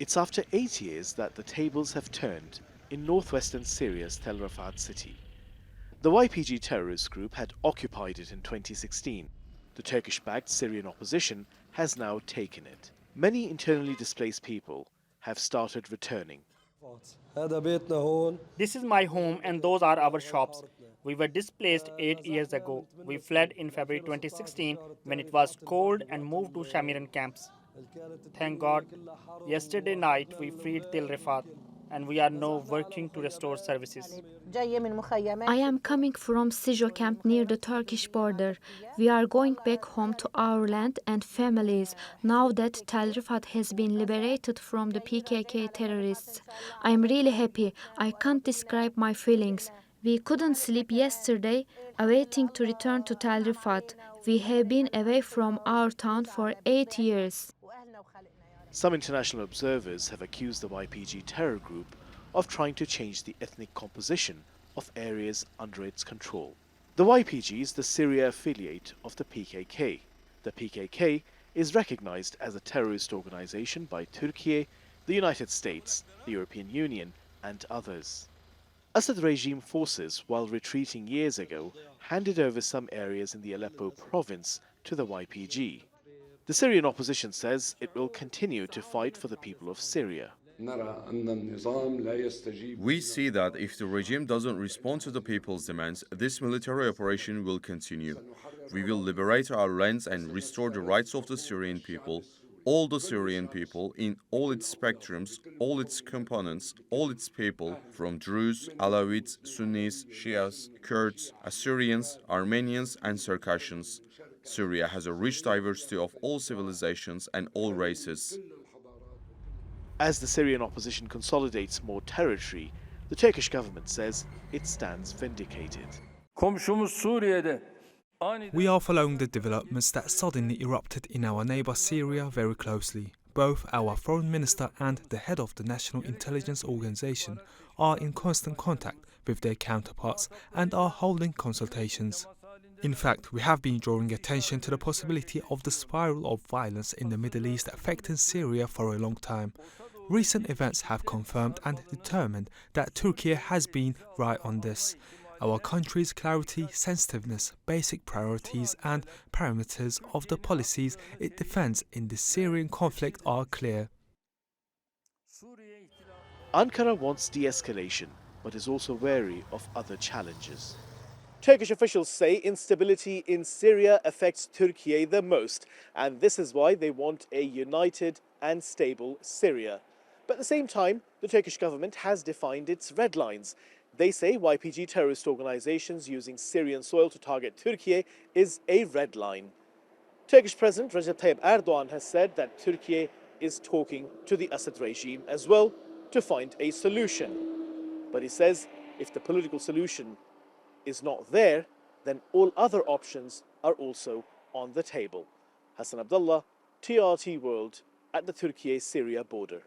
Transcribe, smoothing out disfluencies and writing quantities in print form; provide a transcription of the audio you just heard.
It's after 8 years that the tables have turned in northwestern Syria's Tel Rifaat city. The YPG terrorist group had occupied it in 2016. The Turkish-backed Syrian opposition has now taken it. Many internally displaced people have started returning. This is my home and those are our shops. We were displaced 8 years ago. We fled in February 2016 when it was cold and moved to Syrian camps. Thank God, yesterday night we freed Tel Rifaat and we are now working to restore services. I am coming from Sijo camp near the Turkish border. We are going back home to our land and families now that Tel Rifat has been liberated from the PKK terrorists. I am really happy. I can't describe my feelings. We couldn't sleep yesterday, awaiting to return to Tel Rifat. We have been away from our town for 8 years. Some international observers have accused the YPG terror group of trying to change the ethnic composition of areas under its control. The YPG is the Syria affiliate of the PKK. The PKK is recognized as a terrorist organization by Türkiye, the United States, the European Union, and others. Assad regime forces, while retreating years ago, handed over some areas in the Aleppo province to the YPG. The Syrian opposition says it will continue to fight for the people of Syria. We see that if the regime doesn't respond to the people's demands, this military operation will continue. We will liberate our lands and restore the rights of the Syrian people, all the Syrian people in all its spectrums, all its components, all its people, from Druze, Alawites, Sunnis, Shias, Kurds, Assyrians, Armenians, and Circassians. Syria has a rich diversity of all civilizations and all races. As the Syrian opposition consolidates more territory, the Turkish government says it stands vindicated. We are following the developments that suddenly erupted in our neighbour Syria very closely. Both our foreign minister and the head of the National Intelligence Organization are in constant contact with their counterparts and are holding consultations. In fact, we have been drawing attention to the possibility of the spiral of violence in the Middle East affecting Syria for a long time. Recent events have confirmed and determined that Türkiye has been right on this. Our country's clarity, sensitiveness, basic priorities and parameters of the policies it defends in the Syrian conflict are clear. Ankara wants de-escalation, but is also wary of other challenges. Turkish officials say instability in Syria affects Türkiye the most, and this is why they want a united and stable Syria. But at the same time, the Turkish government has defined its red lines. They say YPG terrorist organizations using Syrian soil to target Türkiye is a red line. Turkish President Recep Tayyip Erdogan has said that Türkiye is talking to the Assad regime as well to find a solution. But he says if the political solution is not there, then all other options are also on the table. Hasan Abdullah, TRT World, at the Türkiye-Syria border.